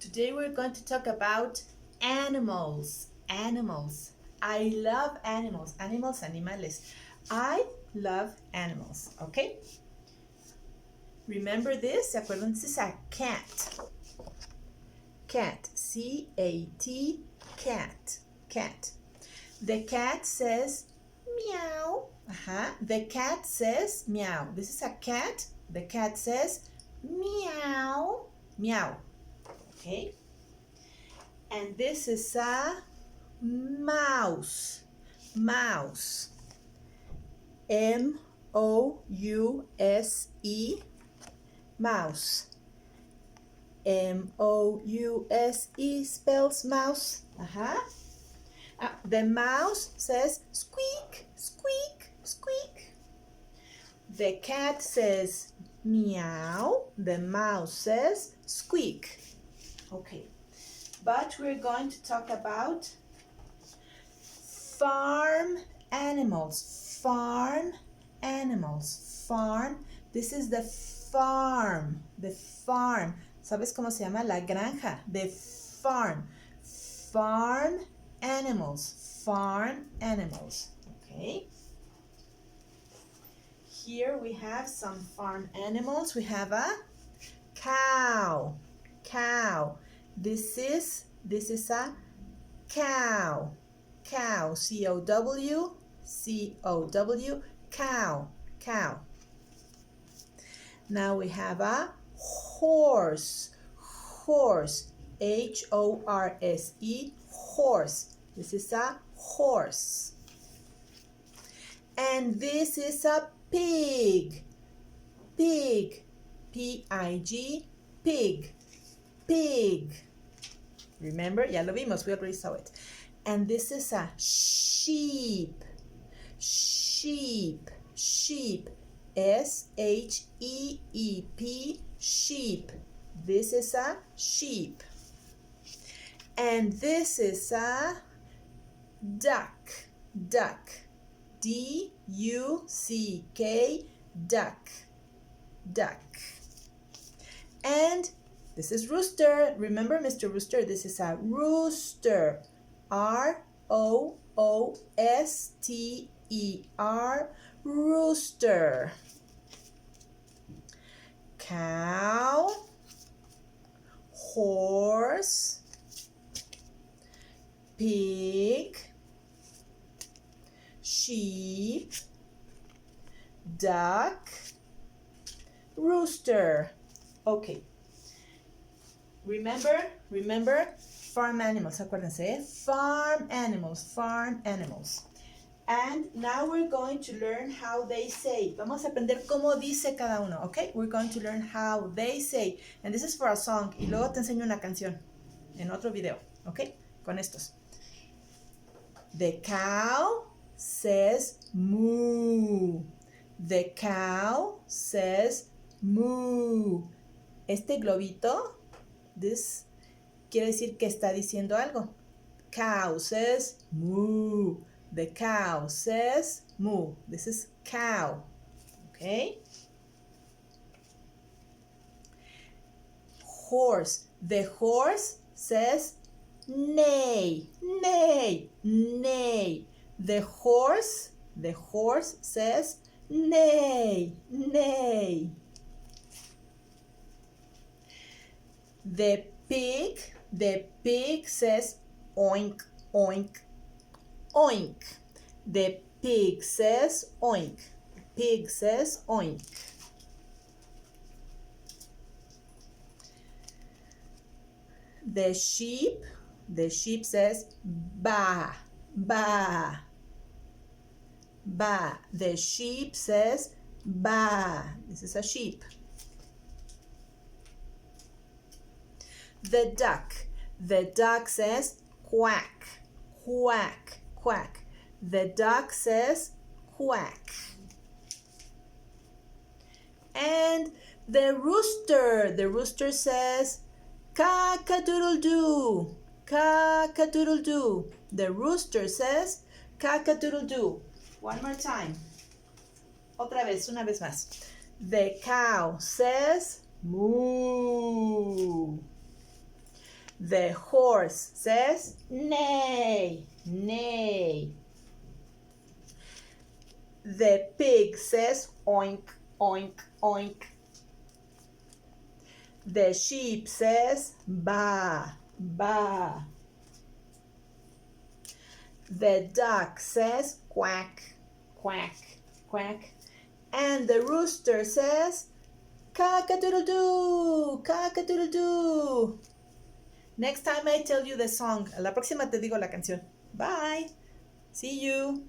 Today we're going to talk about animals. Animals. I love animals. Animals, animales. I love animals, okay? Remember this? ¿Se acuerdan? This is a cat. Cat. C-A-T. Cat. Cat. The cat says meow. The cat says meow. This is a cat. The cat says meow. Meow. Okay? And this is a mouse. Mouse. M-O-U-S-E. Mouse. M-O-U-S-E spells mouse. The mouse says squeak, squeak, squeak. The cat says meow. The mouse says squeak. Okay, but we're going to talk about farm animals. Farm animals. Farm. This is the farm. The farm. ¿Sabes cómo se llama? La granja. The farm. Farm animals. Farm animals. Okay. Here we have some farm animals. We have a cow. Cow. This is a cow. Cow. C-O-W. C-O-W. Cow. Cow. Now we have a horse. Horse. H-O-R-S-E. Horse. This is a horse. And this is a pig. Pig. P-I-G. Pig. Pig. Remember? Ya lo vimos. We already saw it. And this is a sheep. Sheep. Sheep. S-H-E-E-P. Sheep. This is a sheep. And this is a duck. Duck. D-U-C-K. Duck. Duck. And this is rooster. Remember Mr. Rooster? This is a rooster. R-O-O-S-T-E-R. Rooster. Cow. Horse. Pig. Sheep. Duck. Rooster. Okay. Remember, farm animals, acuérdense, farm animals. And now we're going to learn how they say. Vamos a aprender cómo dice cada uno, okay? We're going to learn how they say. And this is for a song. Y luego te enseño una canción en otro video, okay? Con estos. The cow says moo. The cow says moo. Este globito, this quiere decir que está diciendo algo. Cow says moo. The cow says moo. This is cow. Okay? Horse. The horse says neigh. Neigh. Neigh. The horse says neigh. Neigh. The pig says oink, oink, oink. The pig says oink. Pig says oink. The sheep says baa, baa, baa. The sheep says baa. This is a sheep. The duck says quack, quack, quack. The duck says quack. And the rooster says cock-a-doodle-doo, cock-a-doodle-doo. The rooster says cock-a-doodle-doo. One more time. Otra vez, una vez más. The cow says moo. The horse says neigh, neigh. The pig says oink, oink, oink. The sheep says baaa, baaa. The duck says quack, quack, quack. And the rooster says cock-a-doodle-doo, cock-a-doodle-doo. Next time I tell you the song. A la próxima te digo la canción. Bye. See you.